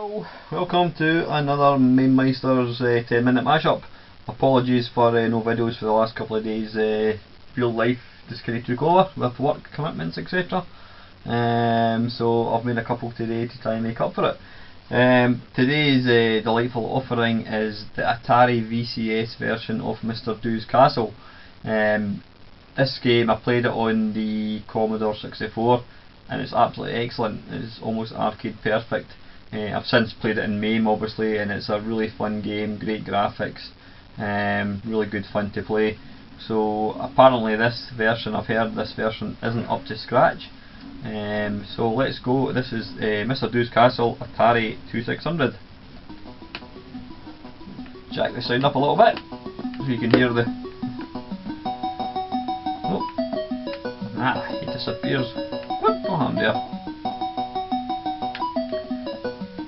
Hello, welcome to another Mamemeister's 10-minute mashup. Apologies for no videos for the last couple of days. Real life just kind of took over with work commitments, etc. So I've made a couple today to try and make up for it. Today's delightful offering is the Atari VCS version of Mr. Do's Castle. This game, I played it on the Commodore 64 and it's absolutely excellent. It's almost arcade perfect. I've since played it in MAME obviously, and it's a really fun game, great graphics, really good fun to play. So apparently this version, I've heard this version isn't up to scratch. So let's go. This is Mr. Do's Castle, Atari 2600. Jack the sound up a little bit so you can hear the... Oh. He disappears. What happened there?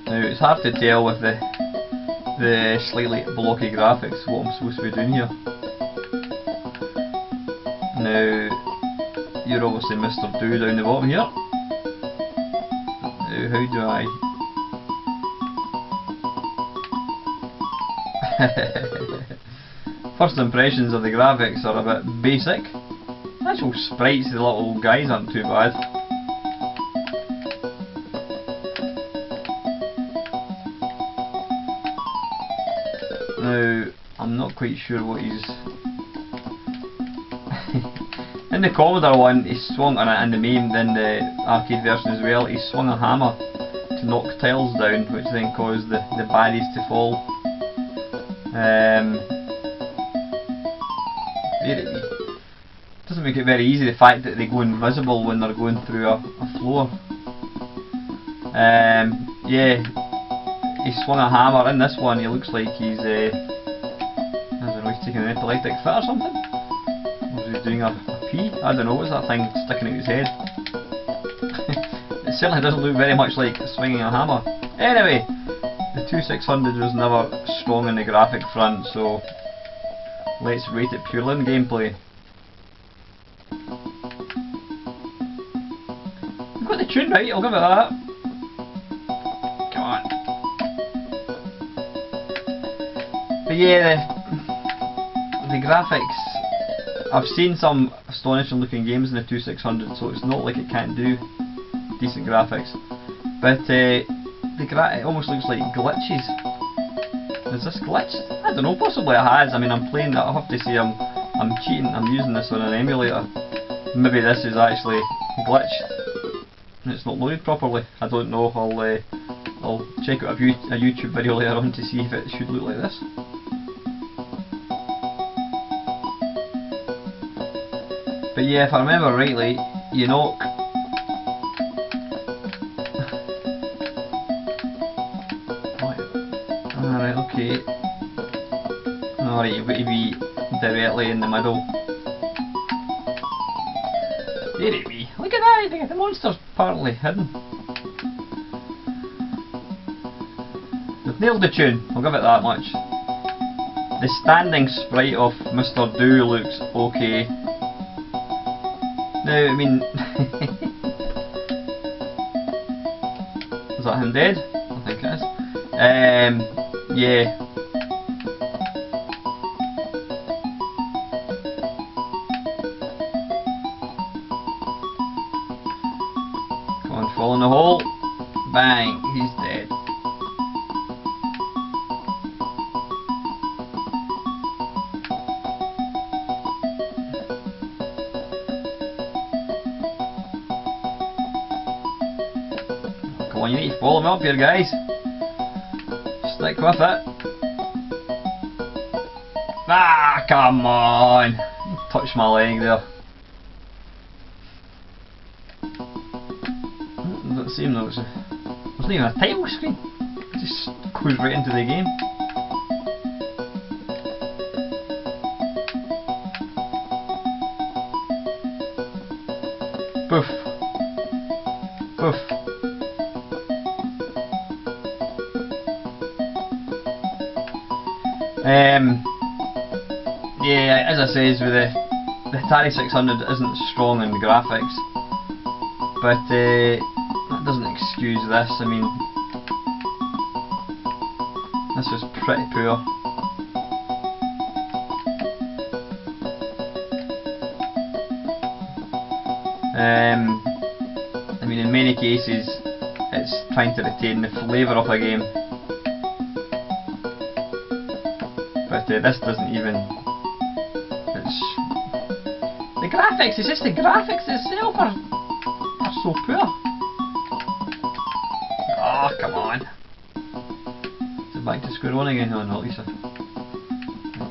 Now it's hard to tell with the slightly blocky graphics what I'm supposed to be doing here. Now you're obviously Mr. Do down the bottom here. Now how do I... First impressions of the graphics are a bit basic. The actual sprites of the little guys aren't too bad. Now, I'm not quite sure what he's... In the Commodore one, he swung, and in the MAME, then the arcade version as well, he swung a hammer to knock tiles down, which then caused the baddies to fall. Doesn't make it very easy, the fact that they go invisible when they're going through a floor. Yeah. He swung a hammer. In this one he looks like he's I don't know, he's taking an epileptic fit or something? Or is he doing a pee? I don't know, what's that thing sticking out his head? It certainly doesn't look very much like swinging a hammer. Anyway, the 2600 was never strong in the graphic front, so let's rate it purely in gameplay. I've got the tune right, I'll give it that. Come on. But yeah, the graphics, I've seen some astonishing looking games in the 2600, so it's not like it can't do decent graphics. But it almost looks like glitches. Is this glitched? I don't know, possibly it has. I mean, I'm playing that, I have to say I'm cheating, I'm using this on an emulator. Maybe this is actually glitched and it's not loaded properly. I don't know, I'll check out a YouTube video later on to see if it should look like this. But yeah, if I remember rightly, you knock... Alright, okay. Alright, you've got to be directly in the middle. Dearie me, look at that, the monster's partly hidden. They've nailed the tune, I'll give it that much. The standing sprite of Mr. Do looks okay. Now, I mean... Is that him dead? I think it is. Yeah. Come on, fall in the hole. Bang, he's dead. Come on, you need to follow him up here, guys. Stick with it. Ah, come on! You touched my leg there. Doesn't seem though, there's not even a title screen. It just goes right into the game. Poof. Poof. Yeah, as I says, with the Atari 600 isn't strong in the graphics, but that doesn't excuse this. I mean, This was pretty poor. I mean, in many cases, it's trying to retain the flavour of a game, but this doesn't even. It's the graphics. It's just the graphics itself are so poor. Oh, come on! Is it back to square one again? No, not Lisa.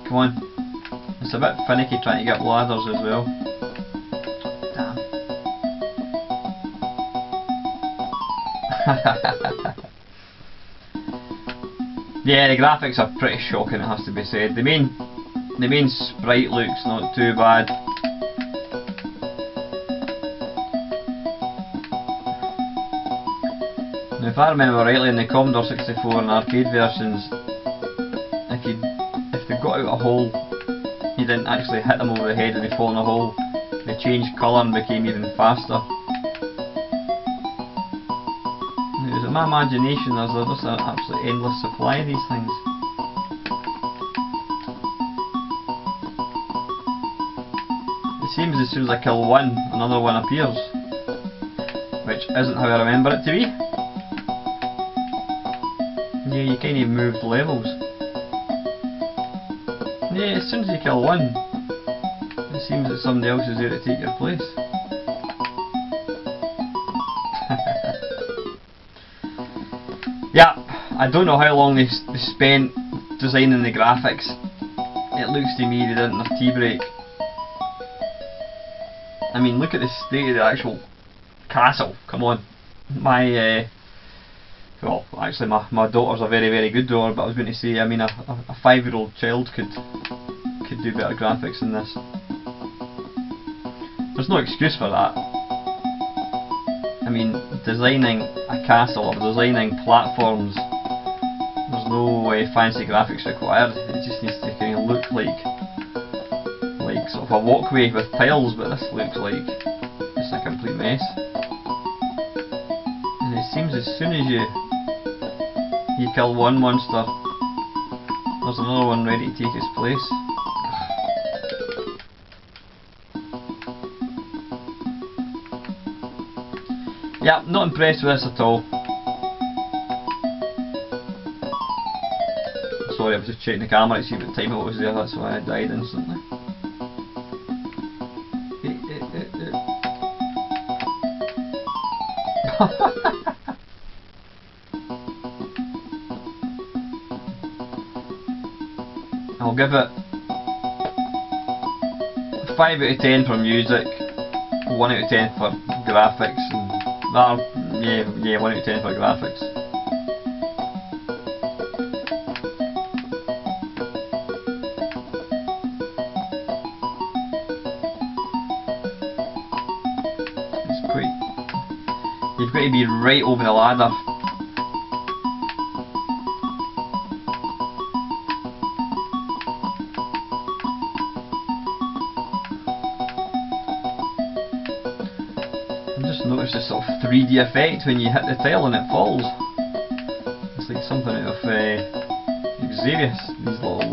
Come on! It's a bit finicky trying to get ladders as well. Damn. Yeah, the graphics are pretty shocking, it has to be said. The main sprite looks not too bad. Now, if I remember rightly, in the Commodore 64 and arcade versions, if they got out a hole, you didn't actually hit them over the head and they fall in a hole. They changed colour and became even faster. Now, is it my imagination, or is there just an absolute endless supply of these things? It seems as soon as I kill one, another one appears, which isn't how I remember it to be. Yeah, you kind of moved levels. Yeah, as soon as you kill one, it seems that somebody else is there to take your place. Yeah, I don't know how long they spent designing the graphics. It looks to me they didn't have tea break. I mean, look at the state of the actual castle. Come on, well, actually, my daughter's a very, very good drawer, but I was going to say, I mean, a 5-year-old child could do better graphics than this. There's no excuse for that. I mean, designing a castle or designing platforms, there's no fancy graphics required. It just needs to kind of look like sort of a walkway with tiles, but this looks like it's a complete mess. And it seems as soon as you kill one monster, there's another one ready to take its place. Yeah, not impressed with this at all. Sorry, I was just checking the camera to see what time it was there, that's why I died instantly. I'll give it 5 out of 10 for music, 1 out of 10 for graphics, and yeah, 1 out of 10 for graphics. It's quite. You've got to be right over the ladder. Notice this sort of 3D effect when you hit the tile and it falls. It's like something out of Xerius, these little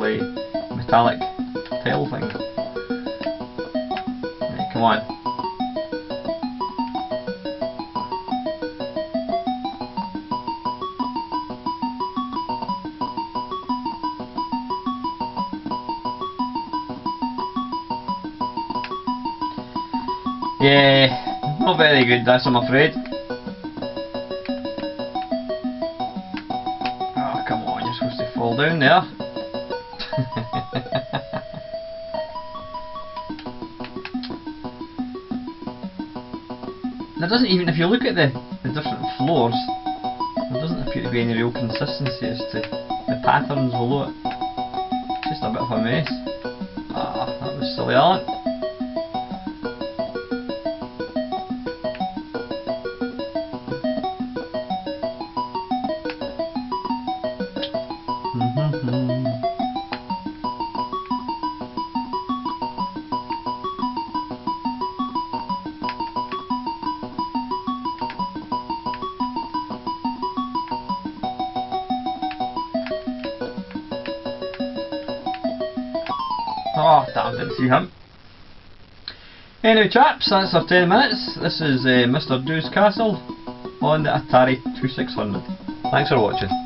metallic tile things. Right, come on. Yeah. Not very good, this, I'm afraid. Oh, come on, you're supposed to fall down there. There doesn't even, if you look at the different floors, there doesn't appear to be any real consistency as to the patterns below it. It's just a bit of a mess. Ah, that was silly, Alan. Oh damn, didn't see him. Anyway chaps, that's our 10 minutes. This is Mr. Dew's Castle on the Atari 2600. Thanks for watching.